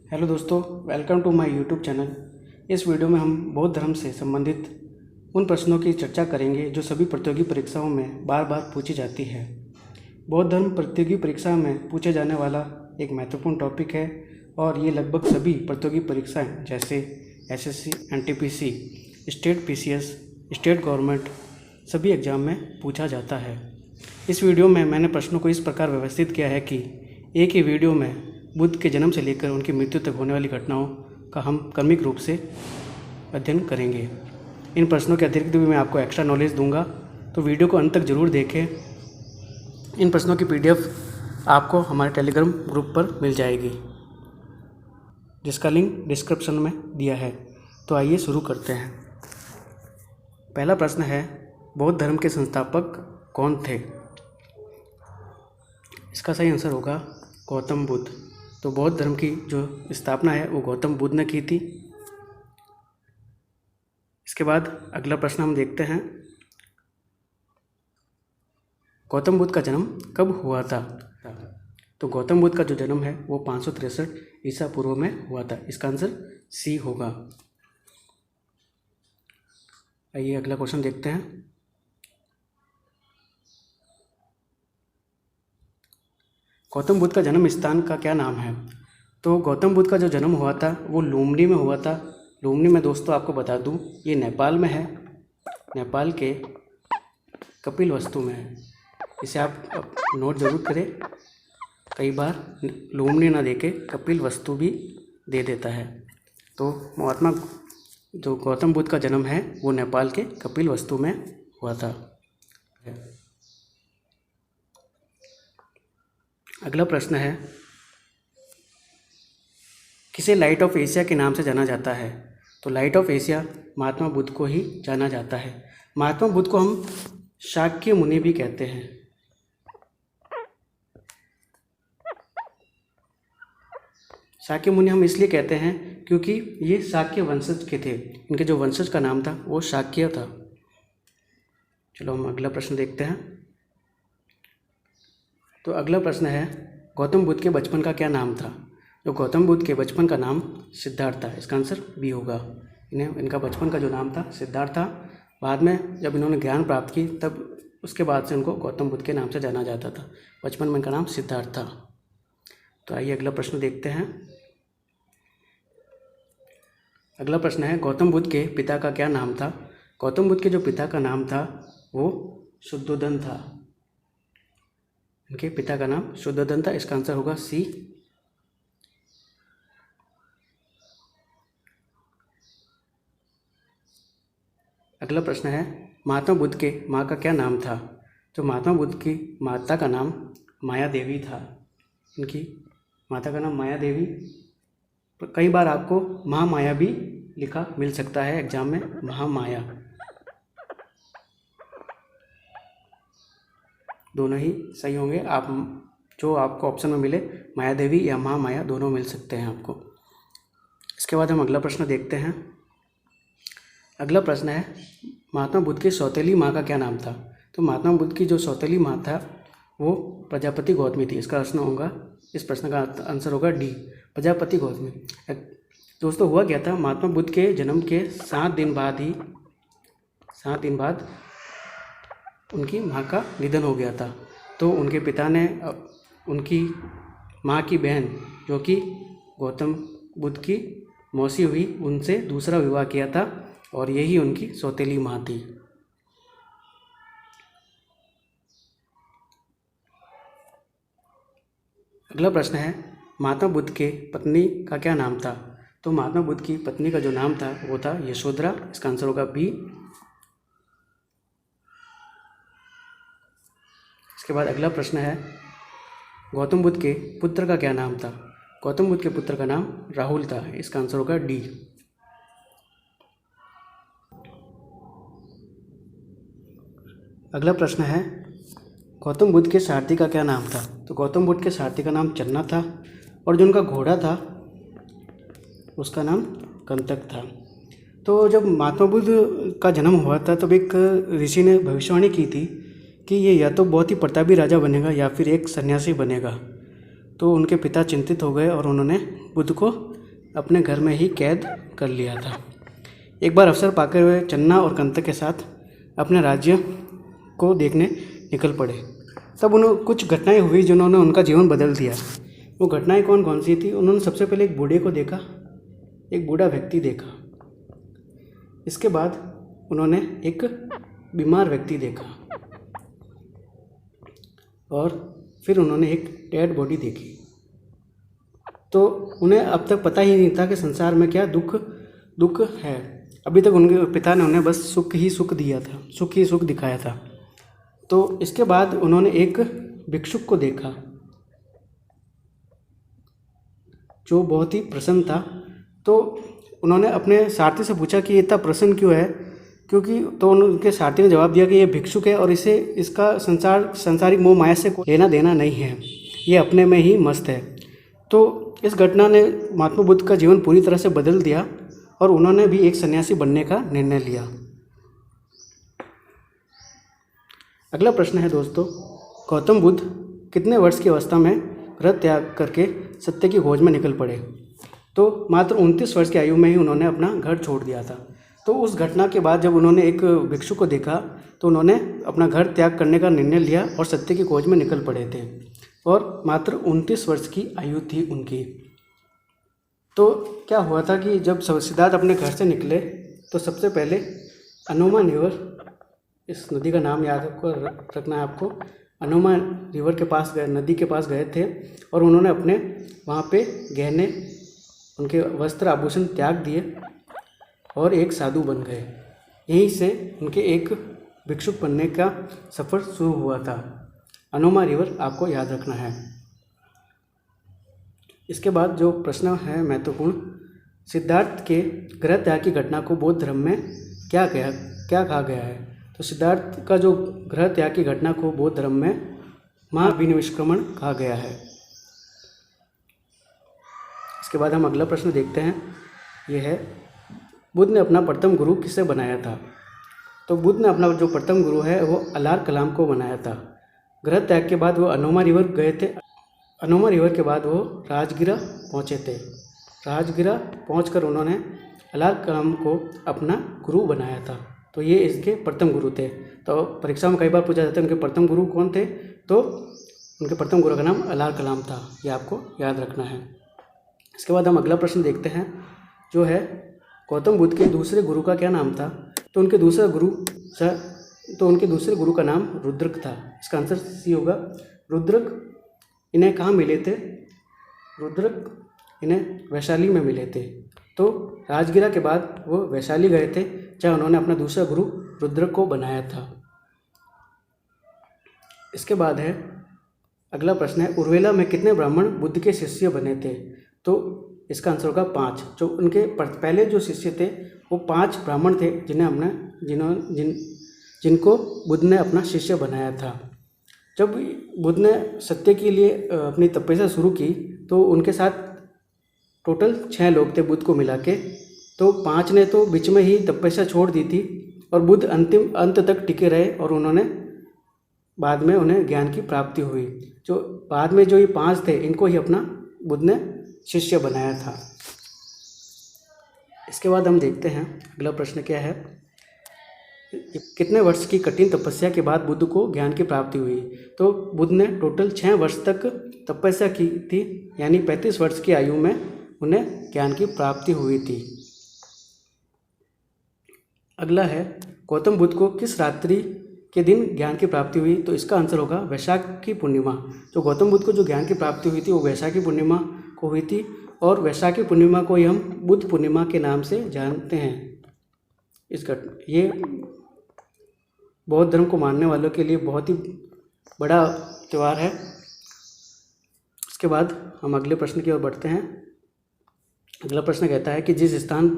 Hello दोस्तों, welcome to my YouTube channel. इस video में हम बौद्ध धर्म से संबंधित उन प्रश्नों की चर्चा करेंगे जो सभी प्रतियोगी परीक्षाओं में बार बार पूछी जाती है। बौद्ध धर्म प्रतियोगी परीक्षा में पूछे जाने वाला एक महत्वपूर्ण टॉपिक है और ये लगभग सभी प्रतियोगी परीक्षाएं जैसे SSC, NTPC, state PCS, state government सभी एग्ज़ाम में पूछा जाता है। इस वीडियो में मैंने प्रश्नों को इस प्रकार व्यवस्थित किया है कि एक ही वीडियो में बुद्ध के जन्म से लेकर उनकी मृत्यु तक होने वाली घटनाओं का हम क्रमिक रूप से अध्ययन करेंगे। इन प्रश्नों के अतिरिक्त भी मैं आपको एक्स्ट्रा नॉलेज दूंगा, तो वीडियो को अंत तक ज़रूर देखें। इन प्रश्नों की पीडीएफ आपको हमारे टेलीग्राम ग्रुप पर मिल जाएगी, जिसका लिंक डिस्क्रिप्शन में दिया है। तो आइए शुरू करते हैं। पहला प्रश्न है, बौद्ध धर्म के संस्थापक कौन थे? इसका सही आंसर होगा गौतम बुद्ध। तो बौद्ध धर्म की जो स्थापना है वो गौतम बुद्ध ने की थी। इसके बाद अगला प्रश्न हम देखते हैं, गौतम बुद्ध का जन्म कब हुआ था? तो गौतम बुद्ध का जो जन्म है वो 563 ईसा पूर्व में हुआ था। इसका आंसर सी होगा। आइए अगला क्वेश्चन देखते हैं। गौतम बुद्ध का जन्म स्थान का क्या नाम है? तो गौतम बुद्ध का जो जन्म हुआ था वो लुम्बिनी में हुआ था। लुम्बिनी में दोस्तों आपको बता दूं ये नेपाल में है, नेपाल के कपिलवस्तु में है। इसे आप नोट जरूर करें, कई बार लुम्बिनी ना देके कपिलवस्तु भी दे देता है। तो महात्मा जो गौतम बुद्ध का जन्म है वो नेपाल के कपिलवस्तु में हुआ था। अगला प्रश्न है, किसे लाइट ऑफ एशिया के नाम से जाना जाता है? तो light of Asia Mahatma Buddha को ही जाना जाता है। महात्मा बुद्ध को हम शाक्य मुनि भी कहते हैं। शाक्य मुनि हम इसलिए कहते हैं क्योंकि ये शाक्य वंशज के थे। इनके जो वंशज का नाम था वो शाक्य था। चलो हम अगला प्रश्न देखते हैं। तो अगला प्रश्न है, गौतम बुद्ध के बचपन का क्या नाम था? तो गौतम बुद्ध के बचपन का नाम सिद्धार्थ था। इसका आंसर बी होगा। इनका बचपन का जो नाम था सिद्धार्थ था। बाद में जब इन्होंने ज्ञान प्राप्त की तब उसके बाद से उनको गौतम बुद्ध के नाम से जाना जाता था। बचपन में इनका नाम सिद्धार्थ था। तो आइए अगला प्रश्न देखते हैं। अगला प्रश्न है, गौतम बुद्ध के पिता का क्या नाम था? गौतम बुद्ध के जो पिता का नाम था वो शुद्धोधन था। इनके पिता का नाम शुद्धोधन था। इसका आंसर होगा सी। अगला प्रश्न है, महात्मा बुद्ध के माँ का क्या नाम था? तो महात्मा बुद्ध की माता का नाम माया देवी था। इनकी माता का नाम माया देवी। कई बार आपको महामाया भी लिखा मिल सकता है एग्जाम में, महामाया। दोनों ही सही होंगे। आप जो आपको ऑप्शन में मिले, माया देवी या महामाया, दोनों मिल सकते हैं आपको। इसके बाद हम अगला प्रश्न देखते हैं। अगला प्रश्न है, महात्मा बुद्ध की सौतेली माँ का क्या नाम था? तो महात्मा बुद्ध की जो सौतेली माँ था वो प्रजापति गौतमी थी। इसका प्रश्न होगा, इस प्रश्न का आंसर होगा डी, प्रजापति गौतमी। दोस्तों हुआ क्या था, महात्मा बुद्ध के जन्म के 7 दिन बाद उनकी माँ का निधन हो गया था। तो उनके पिता ने उनकी माँ की बहन जो कि गौतम बुद्ध की मौसी हुई, उनसे दूसरा विवाह किया था और यही उनकी सौतेली माँ थी। अगला प्रश्न है, महात्मा बुद्ध के पत्नी का क्या नाम था? तो महात्मा बुद्ध की पत्नी का जो नाम था वो था यशोधरा। इसका आंसर होगा बी। इसके बाद अगला प्रश्न है, गौतम बुद्ध के पुत्र का क्या नाम था? गौतम बुद्ध के पुत्र का नाम राहुल था। इसका आंसर होगा डी। अगला प्रश्न है, गौतम बुद्ध के सारथी का क्या नाम था? तो गौतम बुद्ध के सारथी का नाम चन्ना था और जो उनका घोड़ा था उसका नाम कंतक था। तो जब महात्मा बुद्ध का जन्म हुआ था तब एक ऋषि ने भविष्यवाणी की थी कि ये या तो बहुत ही प्रतापी राजा बनेगा या फिर एक सन्यासी बनेगा। तो उनके पिता चिंतित हो गए और उन्होंने बुद्ध को अपने घर में ही कैद कर लिया था। एक बार अवसर पाकर वे चन्ना और कंतक के साथ अपने राज्य को देखने निकल पड़े। तब उन्हें कुछ घटनाएं हुई जिन्होंने उनका जीवन बदल दिया। वो घटनाएं कौन कौन सी थी? उन्होंने सबसे पहले एक बूढ़े को देखा, एक बूढ़ा व्यक्ति देखा। इसके बाद उन्होंने एक बीमार व्यक्ति देखा और फिर उन्होंने एक डेड बॉडी देखी। तो उन्हें अब तक पता ही नहीं था कि संसार में क्या दुख है। अभी तक उनके पिता ने उन्हें बस सुख ही सुख दिया था, सुख ही सुख दिखाया था। तो इसके बाद उन्होंने एक भिक्षुक को देखा जो बहुत ही प्रसन्न था। तो उन्होंने अपने सारथी से पूछा कि ये इतना प्रसन्न क्यों है, क्योंकि तो उनके सारथी ने जवाब दिया कि ये भिक्षुक है और इसका संसारिक मोह माया से कोई लेना देना नहीं है, ये अपने में ही मस्त है। तो इस घटना ने महात्मा बुद्ध का जीवन पूरी तरह से बदल दिया और उन्होंने भी एक सन्यासी बनने का निर्णय लिया। अगला प्रश्न है दोस्तों, गौतम बुद्ध कितने वर्ष की अवस्था में गृह त्याग करके सत्य की खोज में निकल पड़े? तो मात्र 29 वर्ष की आयु में ही उन्होंने अपना घर छोड़ दिया था। तो उस घटना के बाद जब उन्होंने एक भिक्षु को देखा तो उन्होंने अपना घर त्याग करने का निर्णय लिया और सत्य की खोज में निकल पड़े थे और मात्र 29 वर्ष की आयु थी उनकी। तो क्या हुआ था कि जब सिद्धार्थ अपने घर से निकले तो सबसे पहले अनोमा रिवर, इस नदी का नाम याद रखना है आपको, अनोमा रिवर के पास गए, नदी के पास गए थे और उन्होंने अपने वहाँ पे गहने, उनके वस्त्र आभूषण त्याग दिए और एक साधु बन गए। यहीं से उनके एक भिक्षुक बनने का सफ़र शुरू हुआ था। अनोमा रिवर आपको याद रखना है। इसके बाद जो प्रश्न है महत्वपूर्ण, सिद्धार्थ के गृह त्याग की घटना को बौद्ध धर्म में क्या कहा गया है? तो सिद्धार्थ का जो गृह त्याग की घटना को बौद्ध धर्म में महाविनिष्क्रमण कहा गया है। इसके बाद हम अगला प्रश्न देखते हैं। यह है, बुद्ध ने अपना प्रथम गुरु किसे बनाया था? तो बुद्ध ने अपना जो प्रथम गुरु है वो अलार कलाम को बनाया था। गृह त्याग के बाद वो अनोमा रिवर गए थे। अनोमा रिवर के बाद वो राजगिरा पहुँचे थे। राजगिरा पहुंचकर उन्होंने अलार कलाम को अपना गुरु बनाया था। तो ये इसके प्रथम गुरु थे। तो परीक्षा में कई बार पूछा जाता है उनके प्रथम गुरु कौन थे? तो उनके प्रथम गुरु का नाम अलार कलाम था। ये आपको याद रखना है। इसके बाद हम अगला प्रश्न देखते हैं, जो है गौतम बुद्ध के दूसरे गुरु का क्या नाम था? तो उनके दूसरे गुरु का नाम रुद्रक था। इसका आंसर सी होगा, रुद्रक। इन्हें कहाँ मिले थे? रुद्रक इन्हें वैशाली में मिले थे। तो राजगिरा के बाद वो वैशाली गए थे जहाँ उन्होंने अपना दूसरा गुरु रुद्रक को बनाया था। इसके बाद है अगला प्रश्न है, उर्वेला में कितने ब्राह्मण बुद्ध के शिष्य बने थे? तो इसका आंसर होगा 5। जो उनके पहले जो शिष्य थे वो 5 ब्राह्मण थे जिनको बुद्ध ने अपना शिष्य बनाया था। जब बुद्ध ने सत्य के लिए अपनी तपस्या शुरू की तो उनके साथ टोटल 6 लोग थे बुद्ध को मिला के। तो 5 ने तो बीच में ही तपस्या छोड़ दी थी और बुद्ध अंत तक टिके रहे और उन्होंने बाद में उन्हें ज्ञान की प्राप्ति हुई। जो बाद में जो ये 5 थे इनको ही अपना बुद्ध ने शिष्य बनाया था। इसके बाद हम देखते हैं अगला प्रश्न क्या है, कितने वर्ष की कठिन तपस्या के बाद बुद्ध को ज्ञान की प्राप्ति हुई? तो बुद्ध ने टोटल 6 वर्ष तक तपस्या की थी, यानी 35 वर्ष की आयु में उन्हें ज्ञान की प्राप्ति हुई थी। अगला है, गौतम बुद्ध को किस रात्रि के दिन ज्ञान की प्राप्ति हुई? तो इसका आंसर होगा वैशाख की पूर्णिमा। जो गौतम बुद्ध को जो ज्ञान की प्राप्ति हुई थी वो वैशाखी पूर्णिमा को हुई थी और वैशाखी पूर्णिमा को ही हम बुद्ध पूर्णिमा के नाम से जानते हैं। ये बौद्ध धर्म को मानने वालों के लिए बहुत ही बड़ा त्यौहार है। इसके बाद हम अगले प्रश्न की ओर बढ़ते हैं। अगला प्रश्न कहता है कि जिस स्थान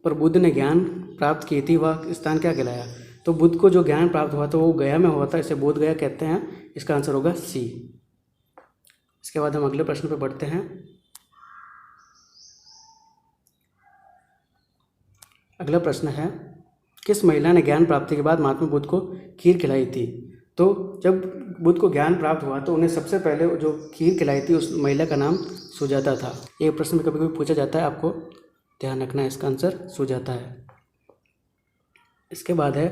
पर बुद्ध ने ज्ञान प्राप्त की थी वह स्थान क्या कहलाया? तो बुद्ध को जो ज्ञान प्राप्त हुआ था वो गया में हुआ था, इसे बोध गया कहते हैं। इसका आंसर होगा सी। इसके बाद हम अगले प्रश्न पर बढ़ते हैं। अगला प्रश्न है, किस महिला ने ज्ञान प्राप्ति के बाद महात्मा बुद्ध को खीर खिलाई थी? तो जब बुद्ध को ज्ञान प्राप्त हुआ तो उन्हें सबसे पहले जो खीर खिलाई थी उस महिला का नाम सुजाता था। ये प्रश्न में कभी कभी पूछा जाता है, आपको ध्यान रखना है, इसका आंसर सुजाता है। इसके बाद है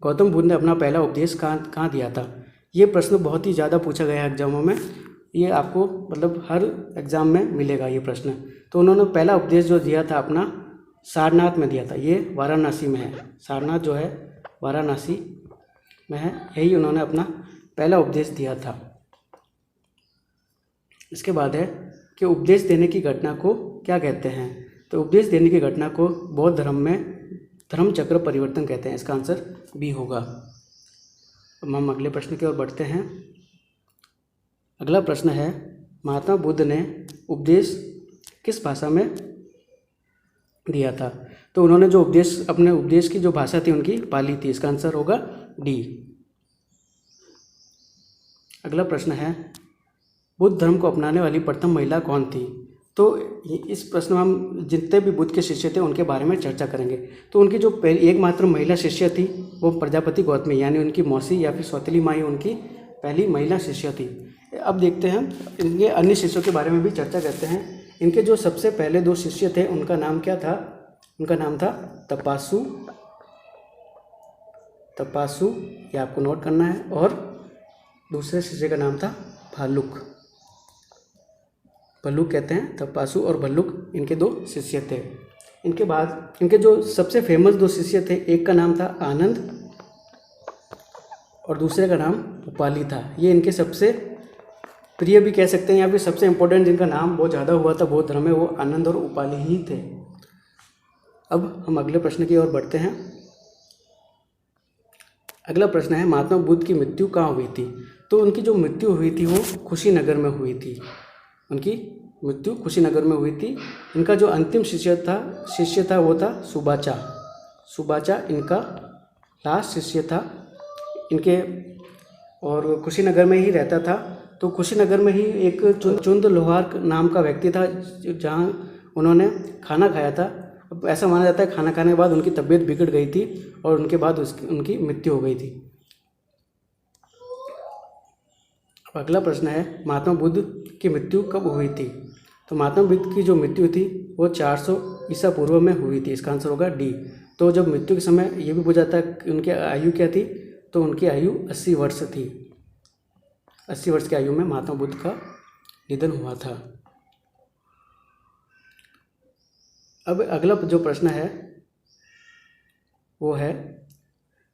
गौतम बुद्ध ने अपना पहला उपदेश कहाँ दिया था। ये प्रश्न बहुत ही ज़्यादा पूछा गया है एग्जामों में, ये आपको मतलब हर एग्ज़ाम में मिलेगा ये प्रश्न। तो उन्होंने पहला उपदेश जो दिया था अपना सारनाथ में दिया था, ये वाराणसी में है। सारनाथ जो है वाराणसी में है, यही उन्होंने अपना पहला उपदेश दिया था। इसके बाद है कि उपदेश देने की घटना को क्या कहते हैं। तो उपदेश देने की घटना को बौद्ध धर्म में धर्म चक्र परिवर्तन कहते हैं। इसका आंसर बी होगा। अब हम अगले प्रश्न की ओर बढ़ते हैं। अगला प्रश्न है महात्मा बुद्ध ने उपदेश किस भाषा में दिया था। तो उन्होंने जो उपदेश अपने उपदेश की जो भाषा थी उनकी पाली थी। इसका आंसर होगा डी। अगला प्रश्न है बुद्ध धर्म को अपनाने वाली प्रथम महिला कौन थी। तो इस प्रश्न में हम जितने भी बुद्ध के शिष्य थे उनके बारे में चर्चा करेंगे। तो उनकी जो एकमात्र महिला शिष्य थी वो प्रजापति गौतमी, यानी उनकी मौसी या फिर सौतेली माँ ही उनकी पहली महिला शिष्य थी। अब देखते हैं इनके अन्य शिष्यों के बारे में भी चर्चा करते हैं। इनके जो सबसे पहले 2 शिष्य थे उनका नाम क्या था। उनका नाम था तपासु, ये आपको नोट करना है, और दूसरे शिष्य का नाम था भालुक कहते हैं। तपासु और भल्लुक इनके 2 शिष्य थे। इनके बाद इनके जो सबसे फेमस 2 शिष्य थे, एक का नाम था आनंद और दूसरे का नाम उपाली था। ये इनके सबसे प्रिय भी कह सकते हैं या फिर सबसे इम्पोर्टेंट जिनका नाम बहुत ज़्यादा हुआ था बौद्ध धर्म में, वो आनंद और उपाली ही थे। अब हम अगले प्रश्न की ओर बढ़ते हैं। अगला प्रश्न है महात्मा बुद्ध की मृत्यु कहाँ हुई थी। तो उनकी जो मृत्यु हुई थी वो कुशीनगर में हुई थी। उनकी मृत्यु कुशीनगर में हुई थी। इनका जो अंतिम शिष्य था वो था सुबाचा इनका लास्ट शिष्य था इनके, और कुशीनगर में ही रहता था। तो कुशीनगर में ही एक चुंद लोहार नाम का व्यक्ति था जहाँ उन्होंने खाना खाया था। अब ऐसा माना जाता है खाना खाने के बाद उनकी तबीयत बिगड़ गई थी और उनके बाद उनकी मृत्यु हो गई थी। अब अगला प्रश्न है महात्मा बुद्ध की मृत्यु कब हुई थी। तो महात्मा बुद्ध की जो मृत्यु थी वो 400 ईसा पूर्व में हुई थी। इसका आंसर होगा डी। तो जब मृत्यु के समय ये भी पूछा था कि उनकी आयु क्या थी, तो उनकी आयु 80 वर्ष थी। 80 वर्ष की आयु में महात्मा बुद्ध का निधन हुआ था। अब अगला जो प्रश्न है वो है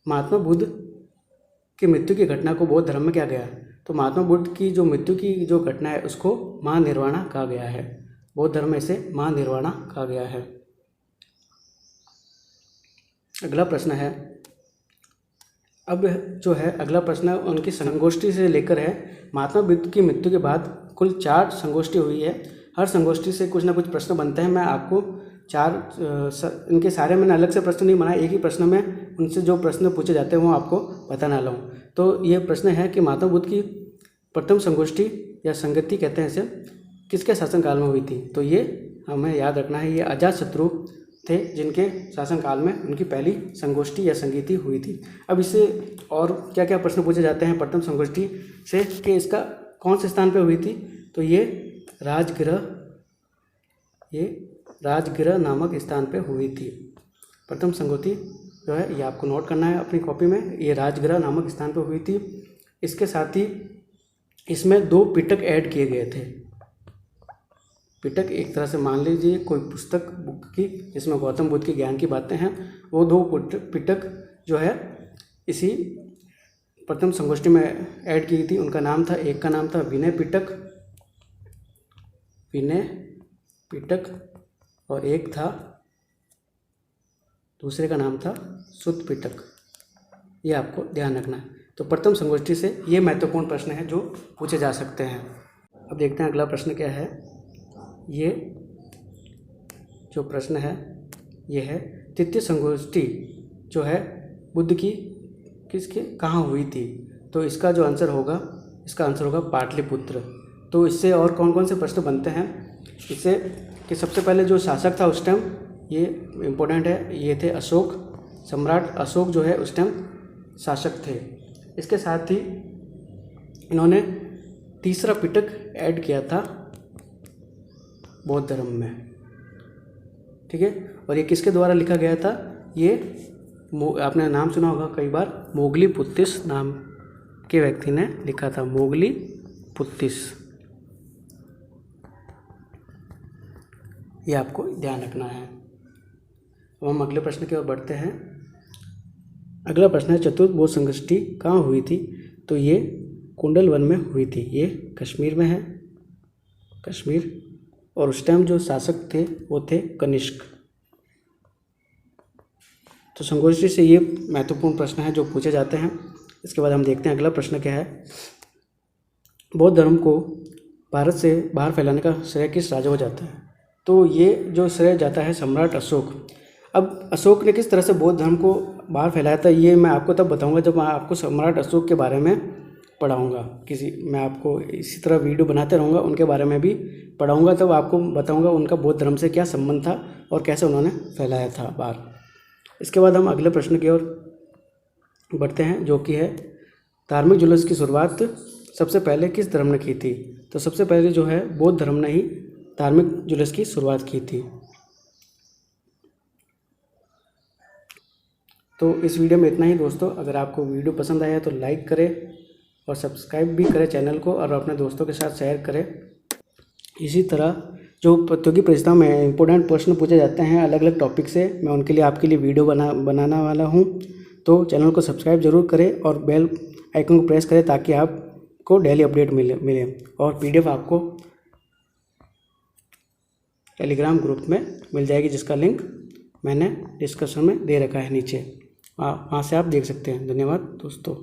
महात्मा बुद्ध की मृत्यु की घटना को बौद्ध धर्म में क्या गया। तो महात्मा बुद्ध की जो मृत्यु की जो घटना है उसको महानिर्वाणा कहा गया है। बौद्ध धर्म में इसे महानिर्वाणा कहा गया है। अगला प्रश्न है, अब जो है अगला प्रश्न उनकी संगोष्ठी से लेकर है। महात्मा बुद्ध की मृत्यु के बाद कुल 4 संगोष्ठी हुई है। हर संगोष्ठी से कुछ ना कुछ प्रश्न बनते हैं। मैं आपको 4 इनके सारे मैंने अलग से प्रश्न नहीं बनाए, एक ही प्रश्न में उनसे जो प्रश्न पूछे जाते हैं वो आपको बताना लाऊं। तो ये प्रश्न है कि महात्मा बुद्ध की प्रथम संगोष्ठी या संगति कहते हैं इसे, किसके शासनकाल में हुई थी। तो ये हमें याद रखना है, ये अजातशत्रु थे जिनके शासनकाल में उनकी पहली संगोष्ठी या संगीति हुई थी। अब इससे और क्या क्या प्रश्न पूछे जाते हैं प्रथम संगोष्ठी से कि इसका कौन से स्थान पर हुई थी। तो ये राजगृह नामक स्थान पे हुई थी। प्रथम संगोष्ठी जो है ये आपको नोट करना है अपनी कॉपी में, ये राजगृह नामक स्थान पे हुई थी। इसके साथ ही इसमें 2 पिटक ऐड किए गए थे। पिटक एक तरह से मान लीजिए कोई पुस्तक बुक की जिसमें गौतम बुद्ध के ज्ञान की बातें हैं, वो 2 पिटक जो है इसी प्रथम संगोष्ठी में ऐड की थी। उनका नाम था, एक का नाम था विनय पिटक और एक था, दूसरे का नाम था सुत पिटक। ये आपको ध्यान रखना है। तो प्रथम संगोष्ठी से ये महत्वपूर्ण प्रश्न है जो पूछे जा सकते हैं। अब देखते हैं अगला प्रश्न क्या है। ये जो प्रश्न है ये है तृतीय संगोष्ठी जो है बुद्ध की किसके कहाँ हुई थी। तो इसका जो आंसर होगा, इसका आंसर होगा पाटलिपुत्र। तो इससे और कौन कौन से प्रश्न बनते हैं इससे कि सबसे पहले जो शासक था उस टाइम, ये इम्पोर्टेंट है, ये थे अशोक। सम्राट अशोक जो है उस टाइम शासक थे। इसके साथ ही इन्होंने तीसरा पिटक ऐड किया था बौद्ध धर्म में, ठीक है। और ये किसके द्वारा लिखा गया था? ये आपने नाम सुना होगा कई बार, मोगलीपुत्तिस नाम के व्यक्ति ने लिखा था, मोगलीपुत्तिस। ये आपको ध्यान रखना है। अब हम अगले प्रश्न की ओर बढ़ते हैं। अगला प्रश्न है, चतुर्थ बौद्ध संगोष्ठी कहाँ हुई थी? तो ये कुंडलवन में हुई थी। ये कश्मीर में है, कश्मीर। और उस टाइम जो शासक थे वो थे कनिष्क। तो संगोष्ठी से ये महत्वपूर्ण प्रश्न है जो पूछे जाते हैं। इसके बाद हम देखते हैं अगला प्रश्न क्या है। बौद्ध धर्म को भारत से बाहर फैलाने का श्रेय किस राजा को जाता है? तो ये जो श्रेय जाता है सम्राट अशोक। अब अशोक ने किस तरह से बौद्ध धर्म को बाहर फैलाया था ये मैं आपको तब बताऊंगा जब मैं आपको सम्राट अशोक के बारे में पढ़ाऊंगा। मैं आपको इसी तरह वीडियो बनाते रहूँगा, उनके बारे में भी पढ़ाऊंगा, तब आपको बताऊंगा उनका बौद्ध धर्म से क्या संबंध था और कैसे उन्होंने फैलाया था बाहर। इसके बाद हम अगले प्रश्न की ओर बढ़ते हैं जो कि है, धार्मिक जुलूस की शुरुआत सबसे पहले किस धर्म ने की थी? तो सबसे पहले जो है बौद्ध धर्म ने ही धार्मिक जुलूस की शुरुआत की थी। तो इस वीडियो में इतना ही दोस्तों। अगर आपको वीडियो पसंद आया तो लाइक करें और सब्सक्राइब भी करें चैनल को, और अपने दोस्तों के साथ शेयर करें। इसी तरह जो प्रतियोगी परीक्षाओं में इंपॉर्टेंट प्रश्न पूछे जाते हैं अलग अलग टॉपिक से, मैं उनके लिए आपके लिए वीडियो बनाने वाला हूँ। तो चैनल को सब्सक्राइब जरूर करें और बेल आइकन को प्रेस करें ताकि आपको डेली अपडेट मिले। और PDF आपको टेलीग्राम ग्रुप में मिल जाएगी, जिसका लिंक मैंने डिस्क्रिप्शन में दे रखा है नीचे, वहाँ से आप देख सकते हैं। धन्यवाद दोस्तों।